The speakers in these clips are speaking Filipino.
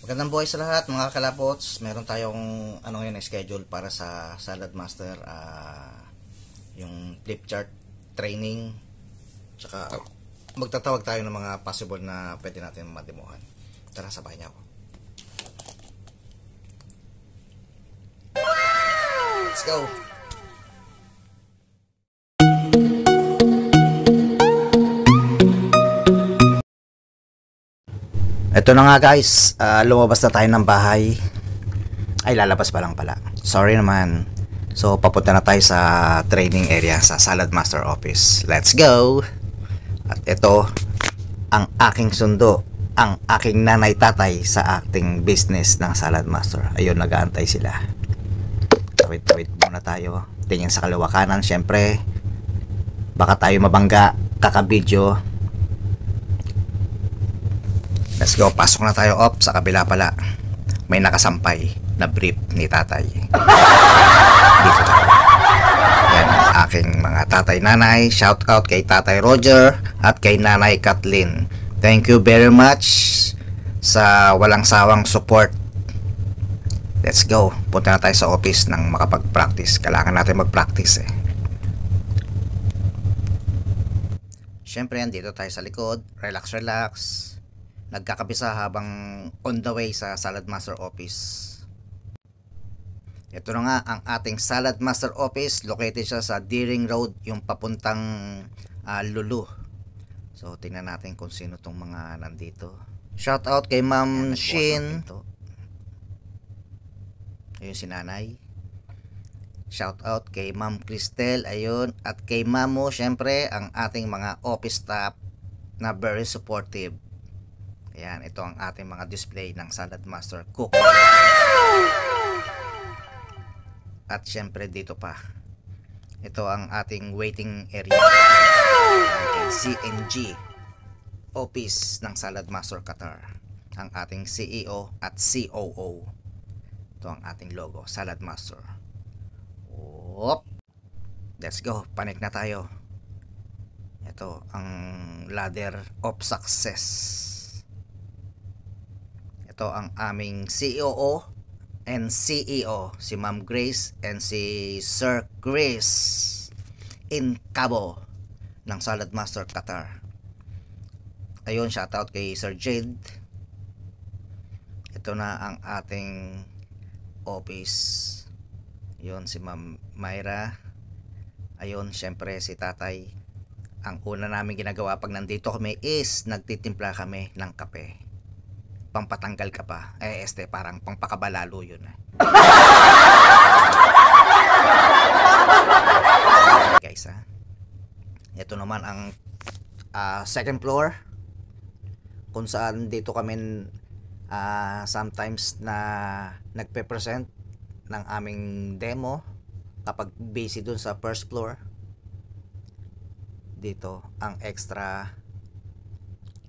Magandang buhay sa lahat mga kalapots. Meron tayong schedule para sa Salad Master, yung flip chart training. Tsaka magtatawag tayo ng mga possible na pwede natin mademohan. Tara, sabahin niyo ako. Let's go! Ito na nga guys, lumabas na tayo ng bahay. Ay, lalabas pa lang pala. Sorry naman. So, papunta na tayo sa training area sa Salad Master Office. Let's go! At ito, ang aking sundo, ang aking nanay-tatay sa acting business ng Salad Master. Ayun, nag-aantay sila. Tawid-tawid muna tayo. Tingin sa kaliwa kanan, syempre. Baka tayo mabangga, kakabidyo. Let's go, pasok na tayo. Sa kabila pala may nakasampay na brief ni tatay. Dito tayo. Yan ang aking mga tatay nanay. Shout out kay tatay Roger at kay nanay Kathleen. Thank you very much sa walang sawang support. Let's go, punta na tayo sa office nang makapag-practice. Kailangan natin mag-practice Syempre, dito tayo sa likod. Relax, relax. Nagkakabisa habang on the way sa Salad Master Office. Ito na nga ang ating Salad Master Office. Located siya sa Deering Road, yung papuntang Lulu. So tingnan natin kung sino tong mga nandito. Shout out kay Ma'am Shin. Ayun si nanay. Shout out kay Ma'am Cristel. Ayun. At kay Mamo, syempre ang ating mga office staff na very supportive. Ayan, ito ang ating mga display ng Salad Master Cook. At syempre dito pa. Ito ang ating waiting area. Ating CNG office ng Salad Master Qatar. Ang ating CEO at COO. Ito ang ating logo, Salad Master. Let's go, panik na tayo. Ito ang ladder of success. Ito ang aming COO and CEO, si Ma'am Grace and si Sir Chris in Cabo ng Salad Master Qatar. Ayun, shoutout kay Sir Jade. Ito na ang ating office. Ayun, si Ma'am Myra. Ayun, syempre si tatay. Ang una namin ginagawa pag nandito kami is nagtitimpla kami ng kape. Pampatanggal ka pa. Parang pangpakabalalo yun. Guys, ito naman ang second floor, kung saan dito kami sometimes na nagpe-present ng aming demo kapag busy dun sa first floor. Dito ang extra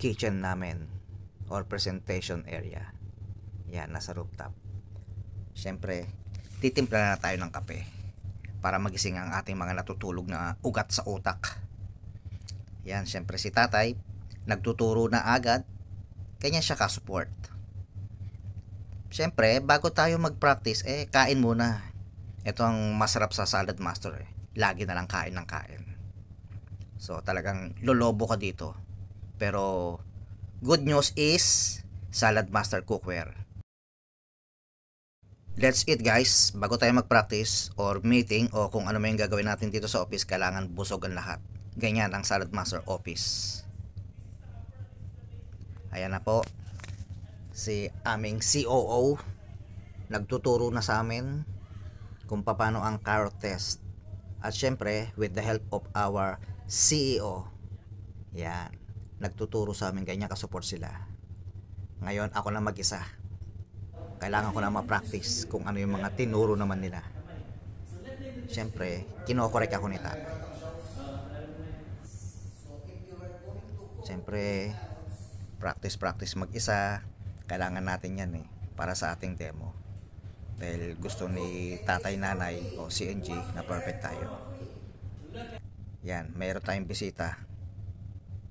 kitchen namin or presentation area. Yan, nasa rooftop. Syempre, titimpla na tayo ng kape para magising ang ating mga natutulog na ugat sa utak. Yan, syempre si tatay nagtuturo na agad, kanya siya ka-support. Syempre, bago tayo mag-practice, kain muna. Ito ang masarap sa Salad Master. Lagi na lang kain ng kain. So, talagang lolobo ka dito. Pero good news is Salad Master Cookware. Let's eat guys. Bago tayo mag-practice or meeting o kung ano may gagawin natin dito sa office, kailangan busog ang lahat. Ganyan ang Salad Master Office. Ayan na po. Si aming COO nagtuturo na sa amin kung paano ang carrot test. At syempre, with the help of our CEO. Yan. Nagtuturo sa amin, ganyan ka-support sila. Ngayon ako na mag-isa. Kailangan ko na ma-practice kung ano yung mga tinuro naman nila. Siyempre, kino-correct ako ni tatay. Siyempre, practice mag-isa. Kailangan natin yan para sa ating demo. Dahil gusto ni tatay nanay o CNG na perfect tayo. Yan, mayroon tayong bisita.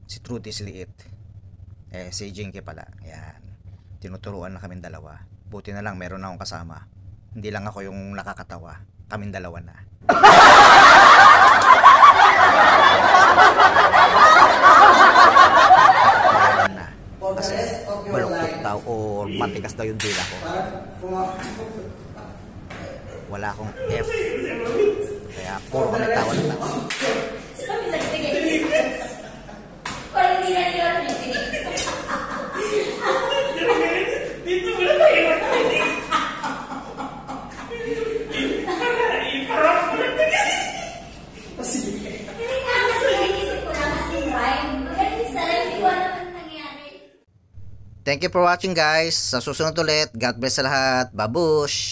Si Trudy Sliit. Si Jinky pala. Yan. Tinuturuan na kaming dalawa. Buti na lang meron akong kasama. Hindi lang ako yung nakakatawa. Kaming dalawa na. na. Kasi baluktot daw o matikas daw yung dila ko. Wala akong F. Kaya puro kami tawa na tawa. Thank you for watching guys. Sa susunod ulit, God bless sa lahat. Babush!